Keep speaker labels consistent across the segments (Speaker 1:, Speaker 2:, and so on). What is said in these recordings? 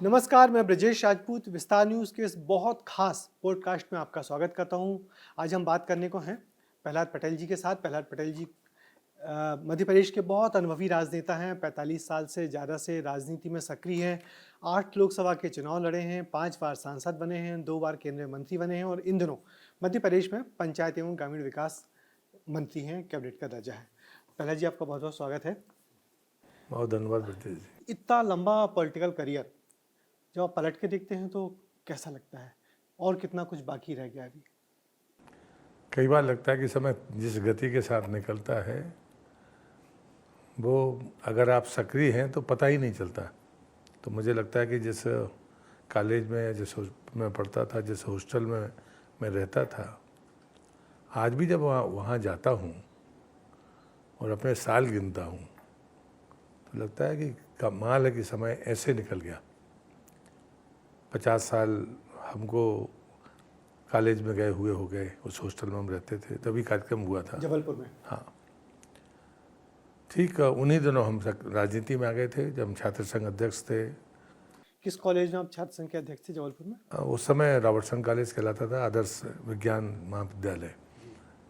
Speaker 1: नमस्कार, मैं ब्रजेश राजपूत विस्तार न्यूज़ के इस बहुत खास पॉडकास्ट में आपका स्वागत करता हूं। आज हम बात करने को हैं प्रहलाद पटेल जी के साथ। प्रहलाद पटेल जी मध्य प्रदेश के बहुत अनुभवी राजनेता हैं। 45 साल से ज़्यादा से राजनीति में सक्रिय हैं। 8 लोकसभा के चुनाव लड़े हैं, 5 बार सांसद बने हैं, 2 बार केंद्रीय मंत्री बने हैं और इन दिनों मध्य प्रदेश में पंचायत एवं ग्रामीण विकास मंत्री हैं, कैबिनेट का दर्जा है। प्रहलाद जी, आपका बहुत बहुत स्वागत है।
Speaker 2: बहुत धन्यवाद ब्रजेश जी।
Speaker 1: इतना लंबा पॉलिटिकल करियर जब आप पलट के देखते हैं तो कैसा लगता है और कितना कुछ बाकी रह गया अभी?
Speaker 2: कई बार लगता है कि समय जिस गति के साथ निकलता है वो अगर आप सक्रिय हैं तो पता ही नहीं चलता। तो मुझे लगता है कि जिस कॉलेज में या जिस में पढ़ता था, जिस हॉस्टल में मैं रहता था, आज भी जब वहाँ जाता हूँ और अपने साल गिनता हूँ तो लगता है कि कमाल है कि समय ऐसे निकल गया। 50 साल हमको कॉलेज में गए हुए हो गए, उस हॉस्टल में हम रहते थे, तभी कार्यक्रम हुआ था
Speaker 1: जबलपुर में।
Speaker 2: हाँ ठीक, उन्हीं दिनों हम राजनीति में आ गए थे जब हम छात्र संघ अध्यक्ष थे।
Speaker 1: किस कॉलेज में आप छात्र संघ के अध्यक्ष थे जबलपुर में?
Speaker 2: उस समय रॉबर्टसन कॉलेज कहलाता था, आदर्श विज्ञान महाविद्यालय।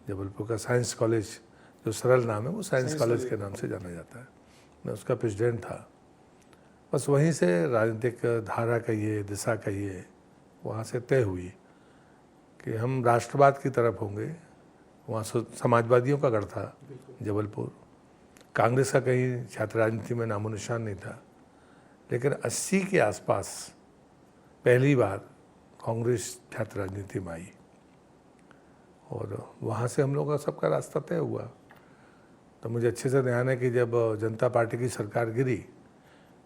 Speaker 2: जबलपुर का साइंस कॉलेज जो सरल नाम है वो साइंस कॉलेज के नाम से जाना जाता है। मैं उसका प्रेसिडेंट था। बस वहीं से राजनीतिक धारा कहिए, दिशा कहिए, वहाँ से तय हुई कि हम राष्ट्रवाद की तरफ होंगे। वहाँ समाजवादियों का गढ़ था जबलपुर। कांग्रेस का कहीं छात्र राजनीति में नामो निशान नहीं था, लेकिन 80 के आसपास पहली बार कांग्रेस छात्र राजनीति में आई और वहाँ से हम लोग का सबका रास्ता तय हुआ। तो मुझे अच्छे से ध्यान है कि जब जनता पार्टी की सरकार गिरी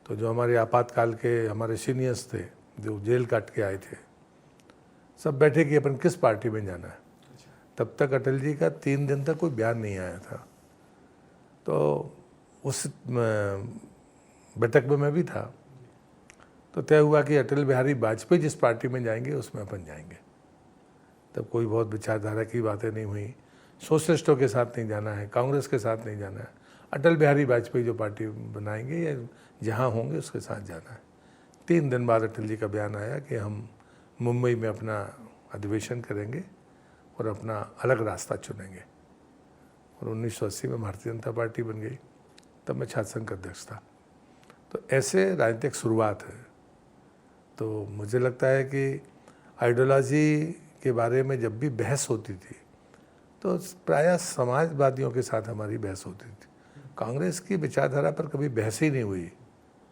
Speaker 2: तो जो हमारे आपातकाल के हमारे सीनियर्स थे जो जेल काट के आए थे, सब बैठे कि अपन किस पार्टी में जाना है। तब तक अटल जी का 3 दिन तक कोई बयान नहीं आया था। तो उस बैठक में मैं भी था। तो तय हुआ कि अटल बिहारी वाजपेयी जिस पार्टी में जाएंगे उसमें अपन जाएंगे। तब कोई बहुत विचारधारा की बातें नहीं हुई। सोशलिस्टों के साथ नहीं जाना है, कांग्रेस के साथ नहीं जाना है, अटल बिहारी वाजपेयी जो पार्टी बनाएंगे या जहाँ होंगे उसके साथ जाना है। 3 दिन बाद अटल जी का बयान आया कि हम मुंबई में अपना अधिवेशन करेंगे और अपना अलग रास्ता चुनेंगे। और 1980 में भारतीय जनता पार्टी बन गई। तब मैं छात्र संघ का अध्यक्ष था। तो ऐसे राजनीतिक शुरुआत है। तो मुझे लगता है कि आइडियोलॉजी के बारे में जब भी बहस होती थी तो प्रायः समाजवादियों के साथ हमारी बहस होती थी। कांग्रेस की विचारधारा पर कभी बहस ही नहीं हुई।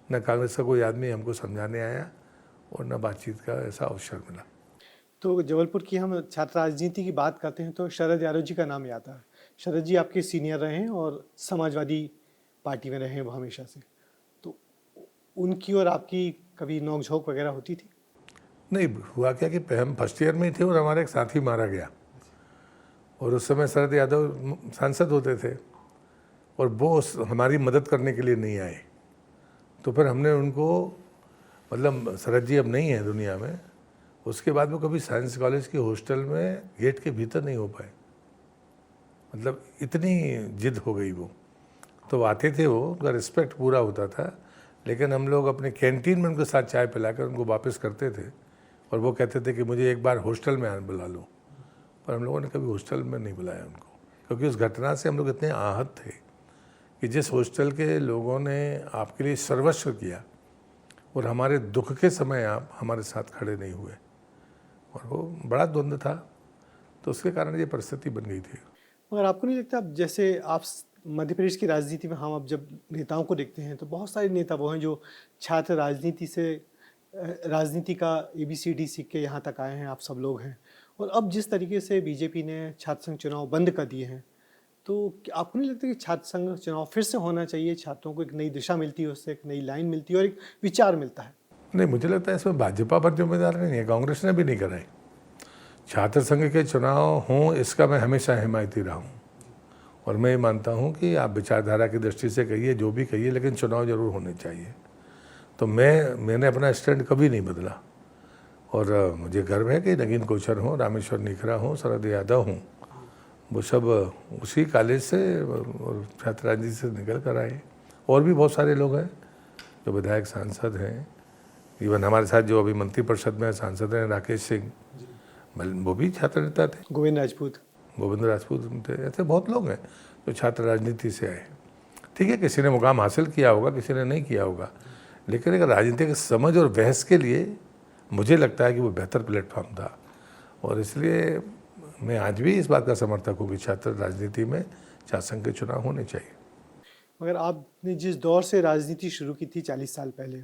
Speaker 2: न कांग्रेस का कोई आदमी हमको समझाने आया और न बातचीत का ऐसा अवसर मिला।
Speaker 1: तो जबलपुर की हम छात्र राजनीति की बात करते हैं तो शरद यादव जी का नाम याद आता है। शरद जी आपके सीनियर रहे हैं और समाजवादी पार्टी में रहे हैं वो हमेशा से। तो उनकी और आपकी कभी नोकझोंक वगैरह होती थी?
Speaker 2: नहीं, हुआ क्या कि हम फर्स्ट ईयर में ही थे और हमारा एक साथी मारा गया और उस समय शरद यादव सांसद होते थे और वो हमारी मदद करने के लिए नहीं आए। तो फिर हमने उनको, मतलब शरद जी अब नहीं है दुनिया में, उसके बाद वो कभी साइंस कॉलेज के हॉस्टल में गेट के भीतर नहीं हो पाए। मतलब इतनी जिद हो गई वो। तो आते थे वो, उनका रिस्पेक्ट पूरा होता था, लेकिन हम लोग अपने कैंटीन में उनके साथ चाय पिलाकर उनको वापस करते थे और वो कहते थे कि मुझे एक बार हॉस्टल में आने बुला लो। पर हम लोगों ने कभी हॉस्टल में नहीं बुलाया उनको, क्योंकि उस घटना से हम लोग इतने आहत थे कि जिस हॉस्टल के लोगों ने आपके लिए सर्वस्व किया और हमारे दुख के समय आप हमारे साथ खड़े नहीं हुए, और वो बड़ा द्वंद्व था। तो उसके कारण ये परिस्थिति बन गई थी।
Speaker 1: मगर आपको नहीं लगता, अब जैसे आप मध्य प्रदेश की राजनीति में, हम अब जब नेताओं को देखते हैं तो बहुत सारे नेता वो हैं जो छात्र राजनीति से राजनीति का ABCD सीख के यहाँ तक आए हैं, आप सब लोग हैं। और अब जिस तरीके से बीजेपी ने छात्र संघ चुनाव बंद कर दिए हैं, तो आपको नहीं लगता कि छात्र संघ चुनाव फिर से होना चाहिए? छात्रों को एक नई दिशा मिलती है, उससे एक नई लाइन मिलती है और एक विचार मिलता है।
Speaker 2: नहीं, मुझे लगता है इसमें भाजपा पर जिम्मेदार नहीं है, कांग्रेस ने भी नहीं कराई। छात्र संघ के चुनाव हों इसका मैं हमेशा हिमायती रहा हूँ और मैं ये मानता हूँ कि आप विचारधारा की दृष्टि से कहिए, जो भी कहिए, लेकिन चुनाव जरूर होने चाहिए। तो मैंने अपना स्टैंड कभी नहीं बदला और मुझे गर्व है कि नगीन कोचर हों, रामेश्वर निखरा हों, शरद यादव हों, वो सब उसी कॉलेज से और छात्र राजनीति से निकल कर आए। और भी बहुत सारे लोग हैं जो विधायक सांसद हैं इवन हमारे साथ जो अभी मंत्रिपरिषद में सांसद हैं राकेश सिंह, वो भी छात्र नेता थे।
Speaker 1: गोविंद राजपूत
Speaker 2: थे। ऐसे बहुत लोग हैं जो छात्र राजनीति से आए। ठीक है, किसी ने मुकाम हासिल किया होगा, किसी ने नहीं किया होगा, लेकिन एक राजनीति की समझ और बहस के लिए मुझे लगता है कि वो बेहतर प्लेटफॉर्म था। और इसलिए मैं आज भी इस बात का समर्थक हूँ कि छात्र राजनीति में छात्र संघ के चुनाव होने चाहिए।
Speaker 1: मगर आपने जिस दौर से राजनीति शुरू की थी 40 साल पहले,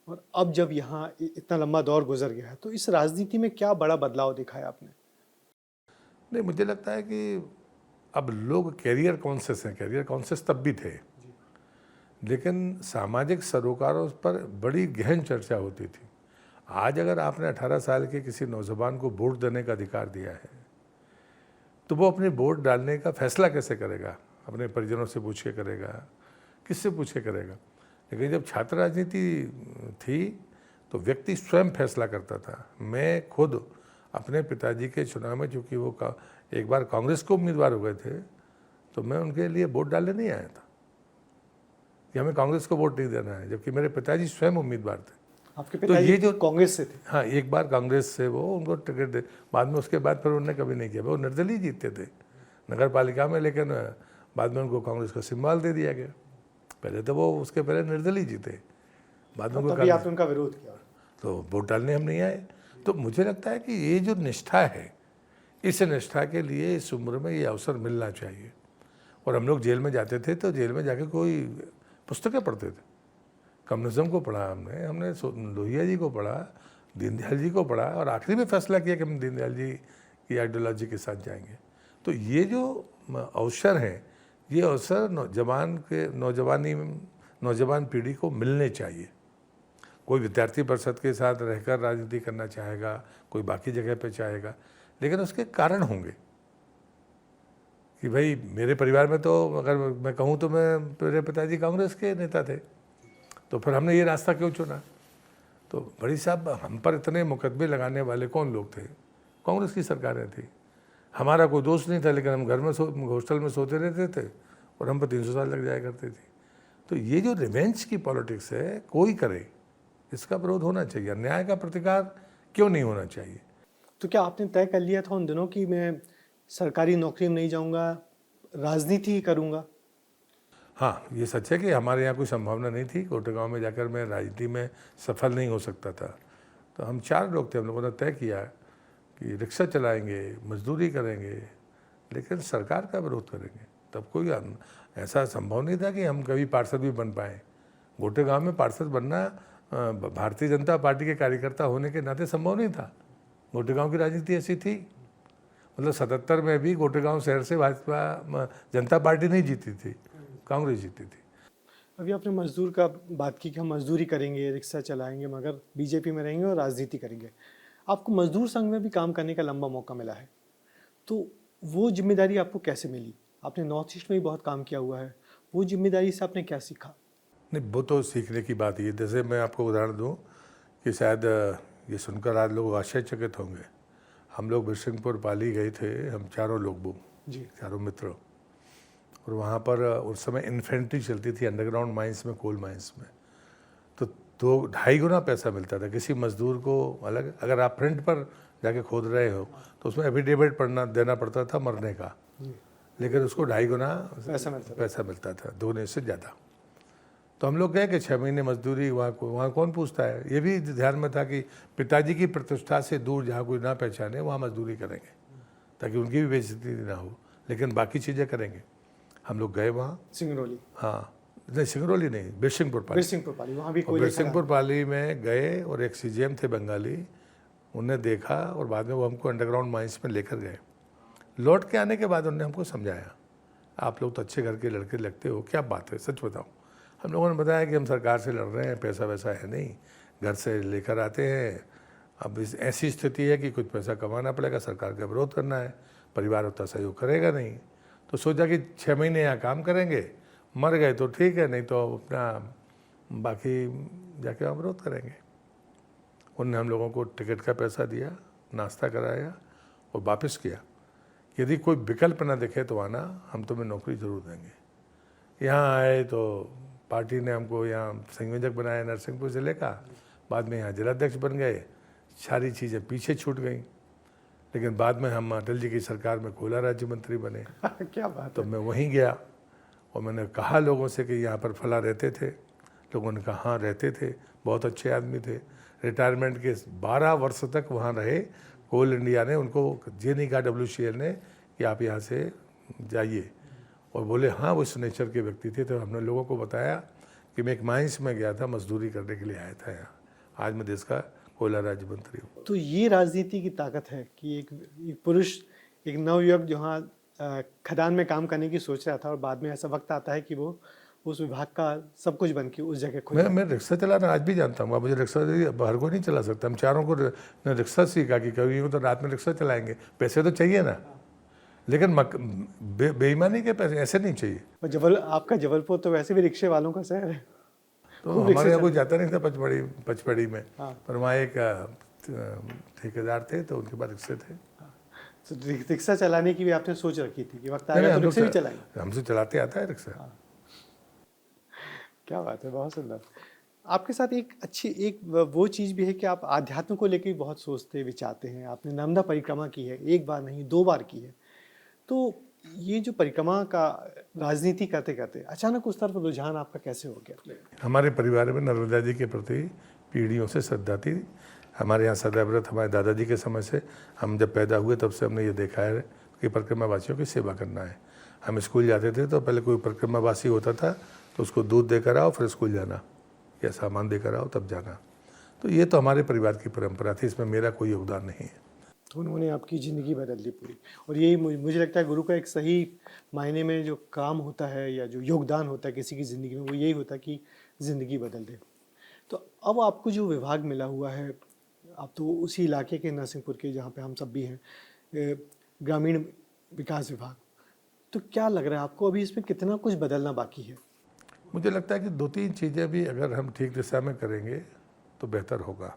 Speaker 1: और अब जब यहाँ इतना लंबा दौर गुजर गया है, तो इस राजनीति में क्या बड़ा बदलाव देखा है आपने?
Speaker 2: नहीं, मुझे लगता है कि अब लोग कैरियर कॉन्शियस हैं। कैरियर कॉन्शियस तब भी थे, लेकिन सामाजिक सरोकारों पर बड़ी गहन चर्चा होती थी। आज अगर आपने 18 साल के किसी नौजवान को वोट देने का अधिकार दिया है, तो वो अपने वोट डालने का फैसला कैसे करेगा? अपने परिजनों से पूछ के करेगा, किससे पूछ के करेगा? लेकिन जब छात्र राजनीति थी तो व्यक्ति स्वयं फैसला करता था। मैं खुद अपने पिताजी के चुनाव में, चूँकि वो एक बार कांग्रेस को उम्मीदवार हो गए थे, तो मैं उनके लिए वोट डालने नहीं आया था कि हमें कांग्रेस को वोट नहीं देना है, जबकि मेरे पिताजी स्वयं उम्मीदवार थे।
Speaker 1: आपके पिताजी
Speaker 2: ये जो
Speaker 1: कांग्रेस से थे?
Speaker 2: हाँ, एक बार कांग्रेस से वो उनको टिकट दे, बाद में उसके बाद फिर उन्होंने कभी नहीं किया। वो निर्दलीय जीतते थे नगर पालिका में, लेकिन बाद में उनको कांग्रेस का सिंबल दे दिया गया। पहले तो वो उसके पहले निर्दलीय जीते, बाद में
Speaker 1: तभी आपने उनका विरोध किया,
Speaker 2: तो वोट डालने हम नहीं आए। तो मुझे लगता है कि ये जो निष्ठा है, इस निष्ठा के लिए इस उम्र में ये अवसर मिलना चाहिए। और हम लोग जेल में जाते थे तो जेल में जाके कोई पुस्तकें पढ़ते थे। कम्युनिज्म को पढ़ा हमने लोहिया जी को पढ़ा, दीनदयाल जी को पढ़ा, और आखिरी में फैसला किया कि हम दीनदयाल जी की आइडियोलॉजी के साथ जाएंगे। तो ये जो अवसर हैं, ये अवसर नौजवान पीढ़ी को मिलने चाहिए। कोई विद्यार्थी परिषद के साथ रहकर राजनीति करना चाहेगा, कोई बाकी जगह पे चाहेगा, लेकिन उसके कारण होंगे कि भाई मेरे परिवार में तो, अगर मैं कहूँ तो मेरे पिताजी कांग्रेस के नेता थे, तो फिर हमने ये रास्ता क्यों चुना? तो बड़ी साहब, हम पर इतने मुकदमे लगाने वाले कौन लोग थे? कांग्रेस की सरकारें थी। हमारा कोई दोस्त नहीं था, लेकिन हम घर में हॉस्टल में सोते रहते थे और हम पर 300 साल लग जाया करते थे। तो ये जो रिवेंज की पॉलिटिक्स है, कोई करे, इसका विरोध होना चाहिए। अन्याय का प्रतिकार क्यों नहीं होना चाहिए?
Speaker 1: तो क्या आपने तय कर लिया था उन दिनों कि मैं सरकारी नौकरी में नहीं जाऊंगा, राजनीति ही करूंगा?
Speaker 2: हाँ, ये सच है कि हमारे यहाँ कोई संभावना नहीं थी। कोटेगांव में जाकर मैं राजनीति में सफल नहीं हो सकता था। तो हम 4 लोग थे, हम लोगों ने तय किया कि रिक्शा चलाएंगे, मजदूरी करेंगे, लेकिन सरकार का विरोध करेंगे। तब कोई ऐसा संभव नहीं था कि हम कभी पार्षद भी बन पाएँ। कोटेगांव में पार्षद बनना भारतीय जनता पार्टी के कार्यकर्ता होने के नाते संभव नहीं था। कोटेगांव की राजनीति ऐसी थी, मतलब 77 में भी कोटेगांव शहर से भाजपा जनता पार्टी नहीं जीती थी, कांग्रेस जीती थी।
Speaker 1: अभी आपने मजदूर का बात की कि हम मजदूरी करेंगे, रिक्शा चलाएंगे, मगर बीजेपी में रहेंगे और राजनीति करेंगे। आपको मजदूर संघ में भी काम करने का लंबा मौका मिला है, तो वो जिम्मेदारी आपको कैसे मिली? आपने नॉर्थ ईस्ट में भी बहुत काम किया हुआ है, वो जिम्मेदारी से आपने क्या सीखा?
Speaker 2: नहीं, वो तो सीखने की बात ही है। जैसे मैं आपको उदाहरण दूँ कि शायद ये सुनकर आज लोग आश्चर्यचकित होंगे। हम लोग बिरसिंहपुर पाली गए थे, हम चारों लोग, वो चारों मित्र, और वहाँ पर उस समय इन्फेंट्री चलती थी अंडरग्राउंड माइंस में, कोल माइंस में। तो 2-2.5 गुना पैसा मिलता था किसी मजदूर को अलग। अगर आप फ्रंट पर जाके खोद रहे हो तो उसमें एफिडेविट देना पड़ता था मरने का, लेकिन उसको 2.5 गुना पैसा मिलता था, 2 गुने से ज़्यादा। तो हम लोग गए कि 6 महीने मजदूरी, वहाँ कौन पूछता है। ये भी ध्यान में था कि पिताजी की प्रतिष्ठा से दूर जहाँ कोई ना पहचाने वहाँ मजदूरी करेंगे, ताकि उनकी भी बेइज्जती ना हो, लेकिन बाकी चीज़ें करेंगे। हम लोग गए वहाँ,
Speaker 1: सिंगरौली,
Speaker 2: हाँ नहीं सिंगरौली नहीं, बिरसिंहपुर पाली,
Speaker 1: वहाँ भी कोई
Speaker 2: बिरसिंहपुर पाली में गए, और एक सीजीएम थे बंगाली, उनने देखा और बाद में वो हमको अंडरग्राउंड माइंस में लेकर गए। लौट के आने के बाद उन्होंने हमको समझाया, आप लोग तो अच्छे घर के लड़के लगते हो, क्या बात है, सच बताओ। हम लोगों ने बताया कि हम सरकार से लड़ रहे हैं, पैसा वैसा है नहीं, घर से लेकर आते हैं। अब इस ऐसी स्थिति है कि कुछ पैसा कमाना पड़ेगा, सरकार का विरोध करना है, परिवार उतना सहयोग करेगा नहीं। तो सोचा कि 6 महीने यहाँ काम करेंगे, मर गए तो ठीक है, नहीं तो अपना बाकी जाके वहाँ विरोध करेंगे। उनने हम लोगों को टिकट का पैसा दिया, नाश्ता कराया और वापस किया। यदि कोई विकल्प ना दिखे तो आना, हम तुम्हें नौकरी ज़रूर देंगे। यहाँ आए तो पार्टी ने हमको यहाँ संयोजक बनाया नरसिंहपुर जिले का, बाद में यहाँ जिलाध्यक्ष बन गए, सारी चीज़ें पीछे छूट गई। लेकिन बाद में हम अटल जी की सरकार में कोयला राज्य मंत्री बने।
Speaker 1: क्या बात
Speaker 2: तो मैं वहीं गया और मैंने कहा लोगों से कि यहाँ पर फला रहते थे। लोगों ने कहा हाँ रहते थे, बहुत अच्छे आदमी थे। रिटायरमेंट के 12 वर्ष तक वहाँ रहे। कोल इंडिया ने उनको ये नहीं कहा WCL ने कि आप यहाँ से जाइए, और बोले हाँ वो इस नेचर के व्यक्ति थे। तो हमने लोगों को बताया कि मैं एक माइंस में गया था, मजदूरी करने के लिए आया था यहाँ, आज मैं देश का कोयला राज्य मंत्री हूँ।
Speaker 1: तो ये राजनीति की ताकत है कि एक पुरुष, एक नवयुवक जहाँ खदान में काम करने की सोच रहा था और बाद में ऐसा वक्त आता है कि वो उस विभाग का सब कुछ बन के उस जगह खुद।
Speaker 2: मैं रिक्शा चलाना आज भी जानता हूँ। मुझे रिक्शा बाहर को नहीं चला सकता। हम चारों को रिक्शा सीखा कि कभी यूँ तो रात में रिक्शा चलाएंगे, पैसे तो चाहिए ना, लेकिन बेईमानी के पैसे ऐसे नहीं चाहिए।
Speaker 1: और आपका जबलपुर तो वैसे भी रिक्शे वालों का शहर है।
Speaker 2: तो हमारे यहाँ कोई जाता नहीं था पचमढ़ी में,
Speaker 1: हाँ।
Speaker 2: पर वहाँ एक ठेकेदार थे तो उनके पास रिक्शे थे।
Speaker 1: तो रिक्शा चलाने की भी आपने सोच रखी थी कि वक्त आएगा तो रिक्शा भी चलाएंगे?
Speaker 2: हमसे चलाते आता है रिक्शा।
Speaker 1: क्या बात है, बहुत सुंदर। आपके साथ एक वो चीज़ भी है कि आप आध्यात्म को लेकर बहुत सोचते विचारते हैं। आपने नर्मदा परिक्रमा की है, एक बार नहीं 2 बार की है। तो ये जो परिक्रमा का राजनीति करते करते अचानक उस तरफ रुझान आपका कैसे हो गया?
Speaker 2: हमारे परिवार में नर्मदा जी के प्रति पीढ़ियों से श्रद्धा थी। हमारे यहाँ सदैव्रत हमारे दादाजी के समय से, हम जब पैदा हुए तब से हमने ये देखा है कि परिक्रमावासियों की सेवा करना है। हम स्कूल जाते थे तो पहले कोई परिक्रमावासी होता था तो उसको दूध देकर आओ फिर स्कूल जाना, या सामान देकर आओ तब जाना। तो ये तो हमारे परिवार की परंपरा थी, इसमें मेरा कोई योगदान नहीं है।
Speaker 1: तो उन्होंने आपकी ज़िंदगी बदल दी पूरी। और यही मुझे लगता है गुरु का एक सही मायने में जो काम होता है या जो योगदान होता है किसी की ज़िंदगी में, वो यही होता है कि ज़िंदगी बदल दे। तो अब आपको जो विभाग मिला हुआ है, आप तो उसी इलाके के नरसिंहपुर के जहाँ पे हम सब भी हैं, ग्रामीण विकास विभाग, तो क्या लग रहा है आपको अभी इसमें कितना कुछ बदलना बाकी है?
Speaker 2: मुझे लगता है कि 2-3 चीज़ें भी अगर हम ठीक दिशा में करेंगे तो बेहतर होगा।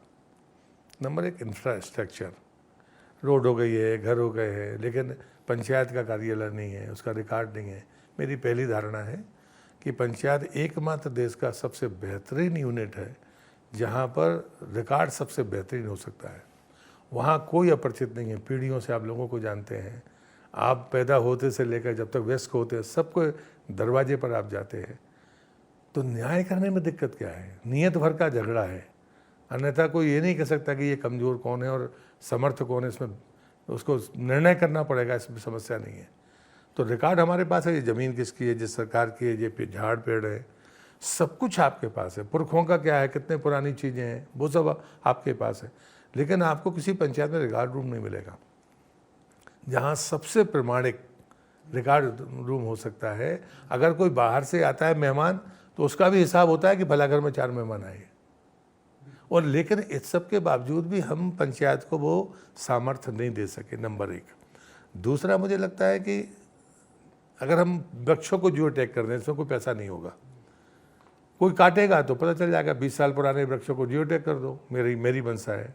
Speaker 2: नंबर 1 इंफ्रास्ट्रक्चर, रोड हो गई है, घर हो गए हैं, लेकिन पंचायत का कार्यालय नहीं है, उसका रिकॉर्ड नहीं है। मेरी पहली धारणा है कि पंचायत एकमात्र देश का सबसे बेहतरीन यूनिट है जहाँ पर रिकॉर्ड सबसे बेहतरीन हो सकता है। वहाँ कोई अपरिचित नहीं है। पीढ़ियों से आप लोगों को जानते हैं, आप पैदा होते से लेकर जब तक वयस्क होते हैं सबको दरवाजे पर आप जाते हैं। तो न्याय करने में दिक्कत क्या है? नियत भर का झगड़ा है। अन्यथा कोई ये नहीं कह सकता कि ये कमज़ोर कौन है और समर्थ कौन है, इसमें उसको निर्णय करना पड़ेगा, इसमें समस्या नहीं है। तो रिकॉर्ड हमारे पास है, ये ज़मीन किसकी है, जिस सरकार की है, ये झाड़ पेड़ है, सब कुछ आपके पास है। पुरखों का क्या है, कितने पुरानी चीज़ें हैं, वो सब आपके पास है। लेकिन आपको किसी पंचायत में रिकॉर्ड रूम नहीं मिलेगा जहाँ सबसे प्रमाणिक रिकॉर्ड रूम हो सकता है। अगर कोई बाहर से आता है मेहमान तो उसका भी हिसाब होता है कि भला घर में 4 मेहमान आए। और लेकिन इस सब के बावजूद भी हम पंचायत को वो सामर्थ्य नहीं दे सके, नंबर 1। दूसरा, मुझे लगता है कि अगर हम वृक्षों को जियो टैग कर दें, इसमें कोई पैसा नहीं होगा। कोई काटेगा तो पता चल जाएगा, 20 साल पुराने वृक्षों को जियो टैग कर दो, मेरी मंशा है।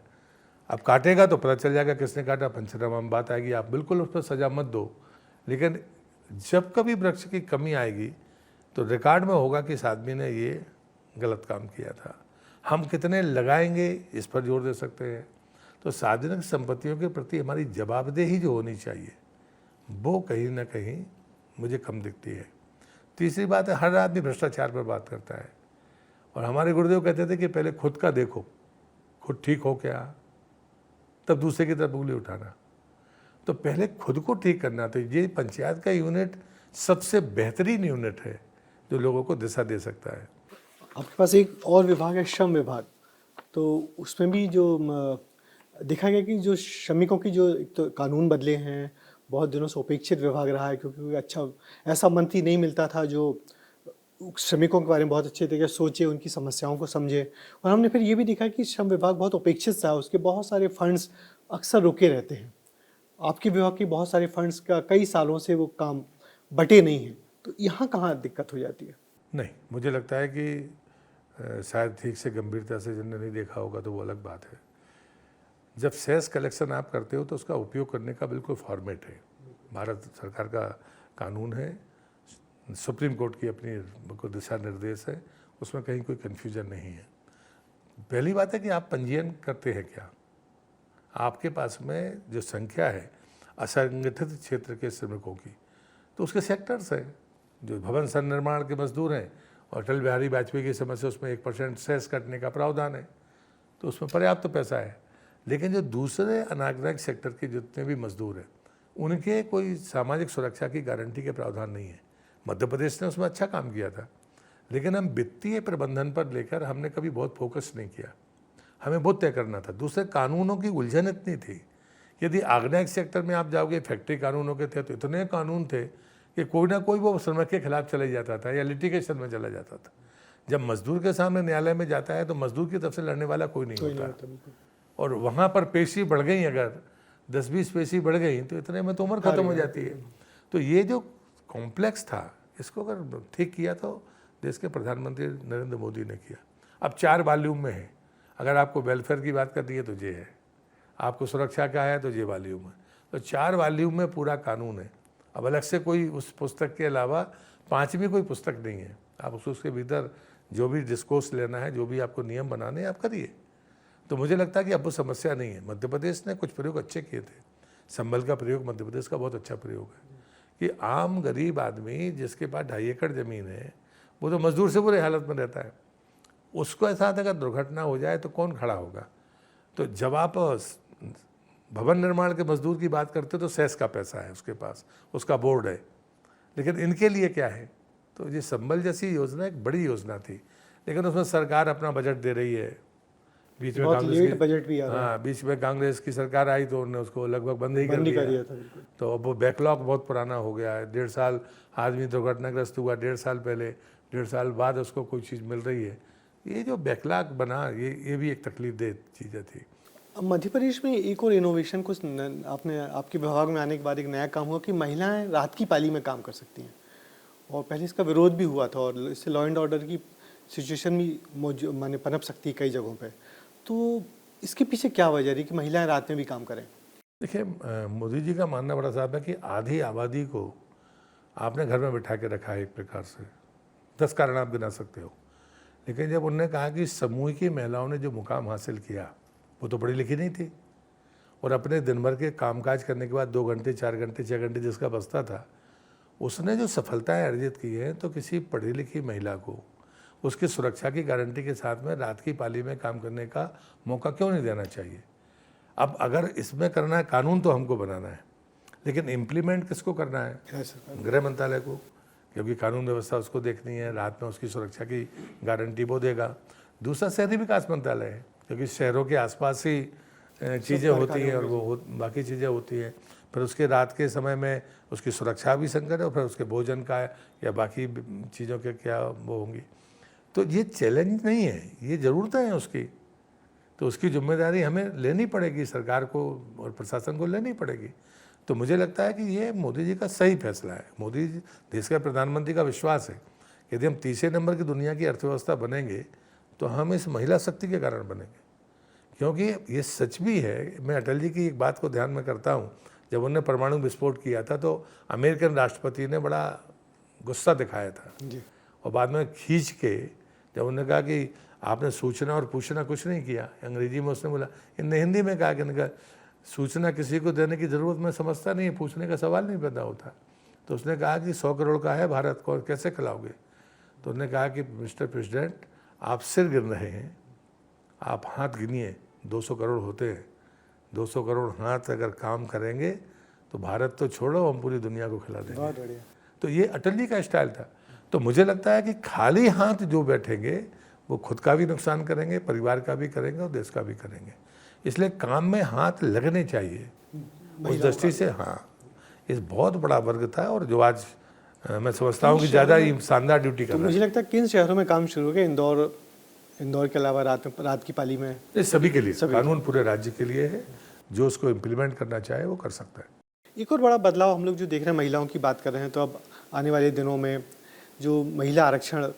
Speaker 2: अब काटेगा तो पता चल जाएगा किसने काटा, पंचनामा में बात आएगी। आप बिल्कुल उस पर सजा मत दो, लेकिन जब कभी वृक्ष की कमी आएगी तो रिकॉर्ड में होगा कि इस आदमी ने ये गलत काम किया था। हम कितने लगाएंगे इस पर जोर दे सकते हैं। तो सार्वजनिक संपत्तियों के प्रति हमारी जवाबदेही जो होनी चाहिए वो कहीं ना कहीं मुझे कम दिखती है। तीसरी बात है, हर आदमी भ्रष्टाचार पर बात करता है, और हमारे गुरुदेव कहते थे कि पहले खुद का देखो, खुद ठीक हो क्या, तब दूसरे की तरफ उंगली उठाना। तो पहले खुद को ठीक करना। तो ये पंचायत का यूनिट सबसे बेहतरीन यूनिट है जो लोगों को दिशा दे सकता है।
Speaker 1: आपके पास एक और विभाग है, श्रम विभाग। तो उसमें भी जो देखा गया कि जो श्रमिकों की जो एक तो कानून बदले हैं, बहुत दिनों से उपेक्षित विभाग रहा है, क्योंकि कोई अच्छा ऐसा मंत्री नहीं मिलता था जो श्रमिकों के बारे में बहुत अच्छे तरीके से सोचे, उनकी समस्याओं को समझे। और हमने फिर ये भी देखा कि श्रम विभाग बहुत उपेक्षित था, उसके बहुत सारे फंड्स अक्सर रुके रहते हैं। आपके विभाग के बहुत सारे फंड्स का कई सालों से वो काम बटे नहीं हैं। तो यहाँ कहाँ दिक्कत हो जाती है?
Speaker 2: नहीं, मुझे लगता है कि शायद ठीक से गंभीरता से जिन्होंने नहीं देखा होगा तो वो अलग बात है। जब सेस कलेक्शन आप करते हो तो उसका उपयोग करने का बिल्कुल फॉर्मेट है। भारत सरकार का कानून है, सुप्रीम कोर्ट की अपनी दिशा निर्देश है, उसमें कहीं कोई कन्फ्यूजन नहीं है। पहली बात है कि आप पंजीयन करते हैं क्या, आपके पास में जो संख्या है असंगठित क्षेत्र के श्रमिकों की, तो उसके सेक्टर्स हैं, जो भवन संनिर्माण के मजदूर हैं और अटल बिहारी वाजपेयी की समय से उसमें 1% सेस कटने का प्रावधान है, तो उसमें पर्याप्त पैसा है। लेकिन जो दूसरे अनाग्रहित सेक्टर के जितने भी मजदूर हैं उनके कोई सामाजिक सुरक्षा की गारंटी के प्रावधान नहीं है। मध्य प्रदेश ने उसमें अच्छा काम किया था, लेकिन हम वित्तीय प्रबंधन पर लेकर हमने कभी बहुत फोकस नहीं किया। हमें बहुत तय करना था। दूसरे कानूनों की उलझन इतनी थी, यदि आग्नेय सेक्टर में आप जाओगे, फैक्ट्री कानूनों के थे तो इतने कानून थे कि कोई ना कोई वो श्रमिक के खिलाफ चले जाता था या लिटिगेशन में चला जाता था। जब मजदूर के सामने न्यायालय में जाता है तो मजदूर की तरफ से लड़ने वाला कोई नहीं होता, और वहाँ पर पेशी बढ़ गई, अगर 10-20 पेशी बढ़ गई तो इतने में तो उम्र खत्म हो जाती है। तो ये जो कॉम्प्लेक्स था, इसको अगर ठीक किया तो देश के प्रधानमंत्री नरेंद्र मोदी ने किया। अब 4 वॉल्यूम में है। अगर आपको वेलफेयर की बात करनी है तो ये है, आपको सुरक्षा का है तो ये वॉल्यूम है। तो 4 वॉल्यूम में पूरा कानून है। अब अलग से कोई उस पुस्तक के अलावा 5वीं कोई पुस्तक नहीं है। आप उसके भीतर जो भी डिस्कोर्स लेना है, जो भी आपको नियम बनाने हैं, आप करिए। तो मुझे लगता है कि अब वो समस्या नहीं है। मध्य प्रदेश ने कुछ प्रयोग अच्छे किए थे। संबल का प्रयोग मध्य प्रदेश का बहुत अच्छा प्रयोग है कि आम गरीब आदमी जिसके पास 2.5 एकड़ ज़मीन है, वो तो मजदूर से बुरे हालत में रहता है, उसके साथ अगर दुर्घटना हो जाए तो कौन खड़ा होगा। तो जब आप भवन निर्माण के मजदूर की बात करते हो तो सेस का पैसा है उसके पास, उसका बोर्ड है, लेकिन इनके लिए क्या है। तो ये संबल जैसी योजना एक बड़ी योजना थी, लेकिन उसमें सरकार अपना बजट दे रही है। बीच में कांग्रेस
Speaker 1: बजट भी आ रहा है।
Speaker 2: हाँ, बीच में कांग्रेस की सरकार आई तो उन्होंने उसको लगभग बंद ही कर दिया
Speaker 1: था।
Speaker 2: तो अब वो बैकलॉग बहुत पुराना हो गया है। 1.5 साल आदमी दुर्घटनाग्रस्त हुआ, 1.5 साल पहले, 1.5 साल बाद उसको कोई चीज़ मिल रही है। ये जो बैकलॉग बना, ये भी एक तकलीफदेह चीज़ें थी।
Speaker 1: अब मध्य प्रदेश में एक और इनोवेशन कुछ आपके विभाग में आने के बाद एक नया काम हुआ कि महिलाएं रात की पाली में काम कर सकती हैं, और पहले इसका विरोध भी हुआ था और इससे लॉ एंड ऑर्डर की सिचुएशन भी माने पनप सकती है कई जगहों पे। तो इसके पीछे क्या वजह रही कि महिलाएं रात में भी काम करें?
Speaker 2: देखिए, मोदी जी का मानना बड़ा साफ है कि आधी आबादी को आपने घर में बिठा के रखा है। एक प्रकार से 10 कारण आप गिना सकते हो, लेकिन जब उन्होंने कहा कि समूह की महिलाओं ने जो मुकाम हासिल किया वो तो पढ़ी लिखी नहीं थी, और अपने दिन भर के कामकाज करने के बाद 2 घंटे 4 घंटे 6 घंटे जिसका बचता था, उसने जो सफलताएं अर्जित की हैं, तो किसी पढ़ी लिखी महिला को उसकी सुरक्षा की गारंटी के साथ में रात की पाली में काम करने का मौका क्यों नहीं देना चाहिए। अब अगर इसमें करना है, कानून तो हमको बनाना है, लेकिन इम्प्लीमेंट किसको करना है? गृह मंत्रालय को, क्योंकि कानून व्यवस्था उसको देखनी है, रात में उसकी सुरक्षा की गारंटी वो देगा। दूसरा शहरी विकास मंत्रालय है, क्योंकि शहरों के आसपास ही चीज़ें होती हैं और वो बाकी चीज़ें होती हैं। फिर उसके रात के समय में उसकी सुरक्षा भी संकट है, और फिर उसके भोजन का या बाकी चीज़ों के क्या वो होंगी। तो ये चैलेंज नहीं है, ये ज़रूरतें हैं उसकी, तो उसकी जिम्मेदारी हमें लेनी पड़ेगी, सरकार को और प्रशासन को लेनी पड़ेगी। तो मुझे लगता है कि ये मोदी जी का सही फैसला है। मोदी जी देश के प्रधानमंत्री का विश्वास है कि यदि हम तीसरे नंबर की दुनिया की अर्थव्यवस्था बनेंगे तो हम इस महिला शक्ति के कारण बनेंगे। क्योंकि ये सच भी है, मैं अटल जी की एक बात को ध्यान में करता हूँ, जब उन्होंने परमाणु विस्फोट किया था तो अमेरिकन राष्ट्रपति ने बड़ा गुस्सा दिखाया था
Speaker 1: जी।
Speaker 2: और बाद में खींच के जब उन्होंने कहा कि आपने सूचना और पूछना कुछ नहीं किया, अंग्रेजी में उसने बोला, इनने हिंदी में कहा कि सूचना किसी को देने की ज़रूरत मैं समझता नहीं है, पूछने का सवाल नहीं पैदा होता। तो उसने कहा कि 100 करोड़ का है भारत को, और कैसे खिलाओगे। तो उन्होंने कहा कि मिस्टर प्रेसिडेंट, आप सिर गिन रहे हैं, आप हाथ गिनिए, 200 करोड़ होते हैं। 200 करोड़ हाथ अगर काम करेंगे तो भारत तो छोड़ो, हम पूरी दुनिया को खिला देंगे।
Speaker 1: बहुत बढ़िया।
Speaker 2: तो ये अटल जी का स्टाइल था। तो मुझे लगता है कि खाली हाथ जो बैठेंगे वो खुद का भी नुकसान करेंगे, परिवार का भी करेंगे और देश का भी करेंगे। इसलिए काम में हाथ लगने चाहिए उस दृष्टि से। हाँ, इस बहुत बड़ा वर्ग था, और जो आज मैं समझता हूँ कि ज़्यादा ही शानदार ड्यूटी कर रहा है।
Speaker 1: मुझे लगता है किन शहरों में काम शुरू हो गया? इंदौर के अलावा रात की पाली में?
Speaker 2: ये सभी के लिए, कानून पूरे राज्य के लिए है, जो उसको इम्प्लीमेंट करना चाहे वो कर सकता है।
Speaker 1: एक और बड़ा बदलाव हम लोग जो देख रहे हैं, महिलाओं की बात कर रहे हैं, तो अब आने वाले दिनों में जो महिला आरक्षण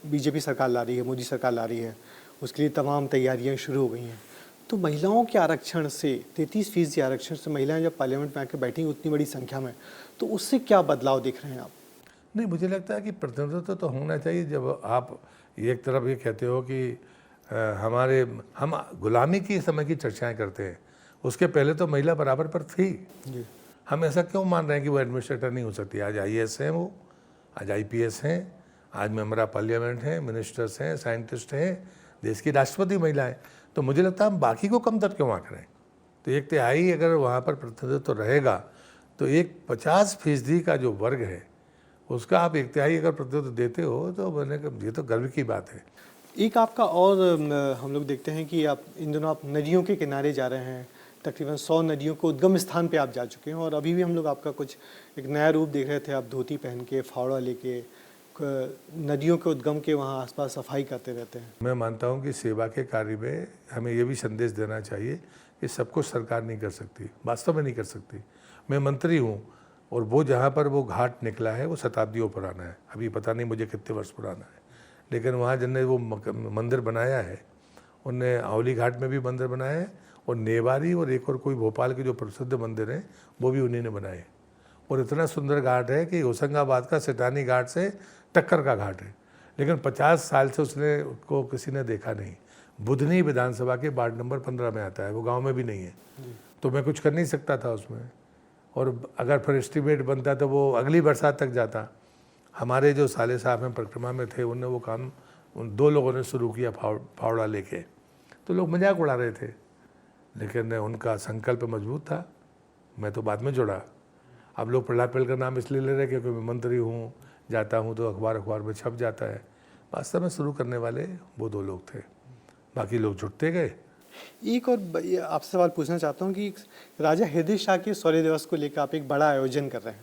Speaker 1: बीजेपी सरकार ला रही है, मोदी सरकार ला रही है, उसके लिए तमाम तैयारियां शुरू हो गई हैं। तो महिलाओं के आरक्षण से 33% आरक्षण से महिलाएं जब पार्लियामेंट में आकर बैठी उतनी बड़ी संख्या में, तो उससे क्या बदलाव देख रहे हैं आप?
Speaker 2: नहीं, मुझे लगता है कि प्रतिनिधित्व तो होना चाहिए। जब आप एक तरफ ये कहते हो कि हम गुलामी की समय की चर्चाएं करते हैं, उसके पहले तो महिला बराबर पर थी। हम ऐसा क्यों मान रहे हैं कि वो एडमिनिस्ट्रेटर नहीं हो सकती? आज IAS हैं, वो आज IPS हैं, आज मेंबर ऑफ पार्लियामेंट हैं, मिनिस्टर्स हैं, साइंटिस्ट हैं, देश की राष्ट्रपति महिला है। तो मुझे लगता है हम बाकी को कमतर क्यों आंक रहे हैं? तो 1/3 अगर वहाँ पर प्रतिनिधित्व रहेगा तो एक 50% का जो वर्ग है उसका आप 1/3 अगर प्रतिनिधित्व देते हो तो मैंने कहा ये तो गर्व की बात है।
Speaker 1: एक आपका और हम लोग देखते हैं कि आप इन दिनों आप नदियों के किनारे जा रहे हैं, तकरीबन 100 नदियों को उद्गम स्थान पे आप जा चुके हैं, और अभी भी हम लोग आपका कुछ एक नया रूप देख रहे थे। आप धोती पहन के, फावड़ा लेके नदियों के उद्गम के वहाँ आसपास सफाई करते रहते हैं।
Speaker 2: मैं मानता हूँ कि सेवा के कार्य में हमें ये भी संदेश देना चाहिए कि सब कुछ सरकार नहीं कर सकती, वास्तव में नहीं कर सकती। मैं मंत्री हूँ और वो जहाँ पर वो घाट निकला है वो शताब्दियों पुराना है, अभी पता नहीं मुझे कितने वर्ष पुराना है, लेकिन वहाँ जिनने वो मंदिर बनाया है उनने आंवली घाट में भी मंदिर बनाया है, और नेवारी और एक और कोई भोपाल के जो प्रसिद्ध मंदिर हैं वो भी उन्हीं ने बनाए। और इतना सुंदर घाट है कि होशंगाबाद का सेठानी घाट से टक्कर का घाट है, लेकिन 50 साल से उसने को किसी ने देखा नहीं। बुधनी विधानसभा के वार्ड नंबर 15 में आता है, वो गांव में भी नहीं है, तो मैं कुछ कर नहीं सकता था उसमें। और अगर फिर एस्टीमेट बनता तो वो अगली बरसात तक जाता। हमारे जो साले साहब हैं परिक्रमा में थे, उनने वो काम उन 2 लोगों ने शुरू किया फावड़ा लेके, तो लोग मजाक उड़ा रहे थे, लेकिन उनका संकल्प मजबूत था। मैं तो बाद में जुड़ा। अब लोग प्रहलाद पटेल का नाम इसलिए ले रहे हैं क्योंकि मैं मंत्री हूँ, जाता हूँ तो अखबार में छप जाता है। वास्तव में शुरू करने वाले वो 2 लोग थे, बाकी लोग जुटते गए।
Speaker 1: एक और आपसे सवाल पूछना चाहता हूँ कि राजा हृदय शाह के शौर्य दिवस को लेकर आप एक बड़ा आयोजन कर रहे हैं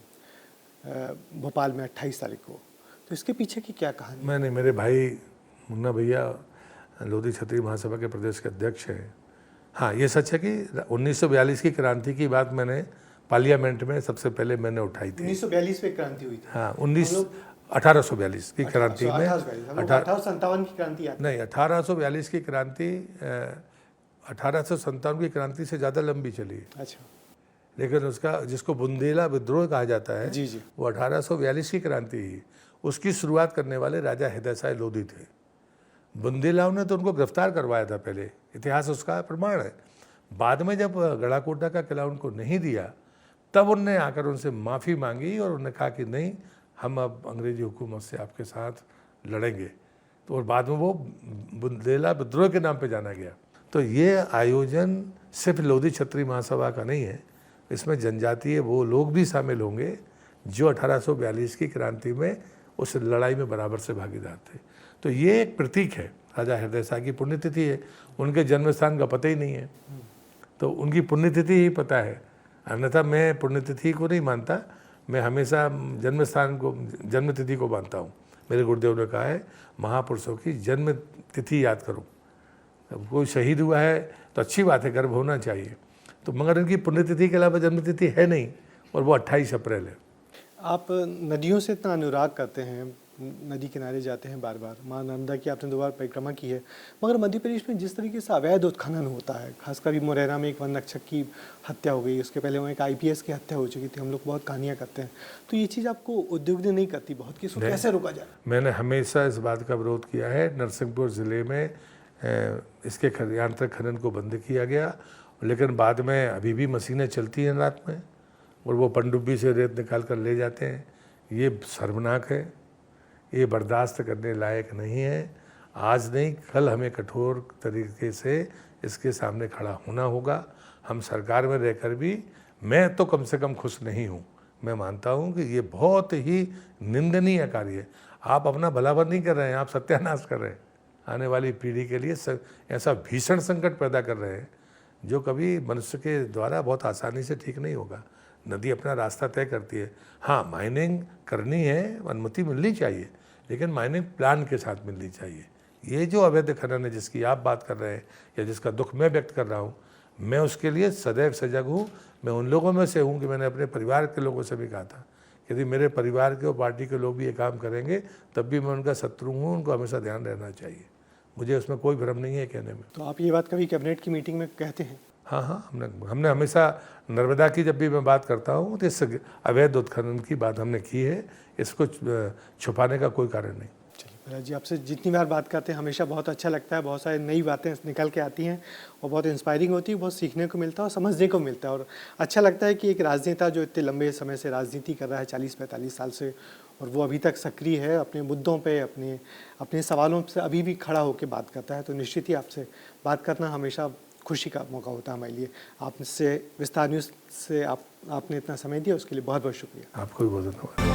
Speaker 1: भोपाल में 28 तारीख को, तो इसके पीछे की क्या कहानी?
Speaker 2: मैंने, मेरे भाई मुन्ना भैया लोधी क्षत्रिय महासभा के प्रदेश के अध्यक्ष हैं। हाँ, ये सच है कि 1942 की क्रांति की बात मैंने पार्लियामेंट में सबसे पहले मैंने उठाई थी।
Speaker 1: 1942 में क्रांति हुई थी।
Speaker 2: हाँ, 1842 की क्रांति में,
Speaker 1: 1857 की क्रांति
Speaker 2: नहीं, 1842 की क्रांति 1857 की क्रांति से ज़्यादा लंबी चली।
Speaker 1: अच्छा।
Speaker 2: लेकिन उसका, जिसको बुंदेला विद्रोह कहा जाता है,
Speaker 1: जी जी,
Speaker 2: वो 1842 की क्रांति ही, उसकी शुरुआत करने वाले राजा हृदय शाह लोधी थे। बुंदेलाओं ने तो उनको गिरफ्तार करवाया था पहले, इतिहास उसका प्रमाण है। बाद में जब गढ़ाकोटा का किला उनको नहीं दिया, तब उनने आकर उनसे माफ़ी मांगी और उन्होंने कहा कि नहीं, हम अब अंग्रेजी हुकूमत से आपके साथ लड़ेंगे। तो और बाद में वो बुंदेला विद्रोह के नाम पे जाना गया। तो ये आयोजन सिर्फ लोधी क्षत्रिय महासभा का नहीं है, इसमें जनजातीय वो लोग भी शामिल होंगे जो 1842 की क्रांति में उस लड़ाई में बराबर से भागीदार थे। तो ये एक प्रतीक है, राजा हृदय शाह की पुण्यतिथि है, उनके जन्म स्थान का पता ही नहीं है, तो उनकी पुण्यतिथि ही पता है। अन्यथा मैं पुण्यतिथि को नहीं मानता, मैं हमेशा जन्म स्थान को, जन्मतिथि को मानता हूँ। मेरे गुरुदेव ने कहा है महापुरुषों की जन्म तिथि याद करो। अब कोई शहीद हुआ है तो अच्छी बात है, गर्व होना चाहिए, तो मगर इनकी पुण्यतिथि के अलावा जन्मतिथि है नहीं, और वो 28 अप्रैल है।
Speaker 1: आप नदियों से इतना अनुराग करते हैं, नदी किनारे जाते हैं बार बार, माँ नर्मदा की आपने 2 बार परिक्रमा की है, मगर मध्य प्रदेश में जिस तरीके से अवैध उत्खनन होता है, खासकर मुरैना में एक वन रक्षक की हत्या हो गई, उसके पहले वहाँ एक IPS की हत्या हो चुकी थी, हम लोग बहुत कहानियाँ करते हैं, तो ये चीज़ आपको उद्विग्न नहीं करती बहुत कि इसको कैसे रोका जाए?
Speaker 2: मैंने हमेशा इस बात का विरोध किया है। नरसिंहपुर ज़िले में इसके यांत्रिक खनन को बंद किया गया, लेकिन बाद में अभी भी मशीनें चलती हैं रात में, और वो पनडुब्बी से रेत निकाल कर ले जाते हैं। ये शर्मनाक है, ये बर्दाश्त करने लायक नहीं है। आज नहीं, कल हमें कठोर तरीके से इसके सामने खड़ा होना होगा। हम सरकार में रहकर भी, मैं तो कम से कम खुश नहीं हूँ। मैं मानता हूँ कि ये बहुत ही निंदनीय कार्य है। आप अपना भलावर नहीं कर रहे हैं, आप सत्यानाश कर रहे हैं। आने वाली पीढ़ी के लिए ऐसा भीषण संकट पैदा कर रहे हैं जो कभी मनुष्य के द्वारा बहुत आसानी से ठीक नहीं होगा। नदी अपना रास्ता तय करती है। हाँ, माइनिंग करनी है, अनुमति मिलनी चाहिए, लेकिन माइनिंग प्लान के साथ मिलनी चाहिए। ये जो अवैध खनन है जिसकी आप बात कर रहे हैं, या जिसका दुख मैं व्यक्त कर रहा हूँ, मैं उसके लिए सदैव सजग हूँ। मैं उन लोगों में से हूँ कि मैंने अपने परिवार के लोगों से भी कहा था, यदि मेरे परिवार के और पार्टी के लोग भी ये काम करेंगे तब भी मैं उनका शत्रु हूँ, उनको हमेशा ध्यान रहना चाहिए। मुझे उसमें कोई भ्रम नहीं है कहने में।
Speaker 1: तो आप ये बात कभी कैबिनेट की मीटिंग में कहते हैं?
Speaker 2: हाँ, हमने हमेशा नर्मदा की जब भी मैं बात करता हूँ तो इस अवैध उत्खनन की बात हमने की है, इसको छुपाने का कोई कारण नहीं।
Speaker 1: प्रहलाद जी, आपसे जितनी बार बात करते हैं हमेशा बहुत अच्छा लगता है, बहुत सारी नई बातें निकल के आती हैं और बहुत इंस्पायरिंग होती है, बहुत सीखने को मिलता है और समझने को मिलता है। और अच्छा लगता है कि एक राजनेता जो इतने लंबे समय से राजनीति कर रहा है, 40-45 साल से, और वो अभी तक सक्रिय है, अपने मुद्दों पे, अपने सवालों से अभी भी खड़ा होकर बात करता है। तो निश्चित ही आपसे बात करना हमेशा खुशी का मौका होता है हमारे लिए। आपसे विस्तार न्यूज़ से आपने इतना समय दिया, उसके लिए बहुत बहुत शुक्रिया।
Speaker 2: आपको भी बहुत धन्यवाद।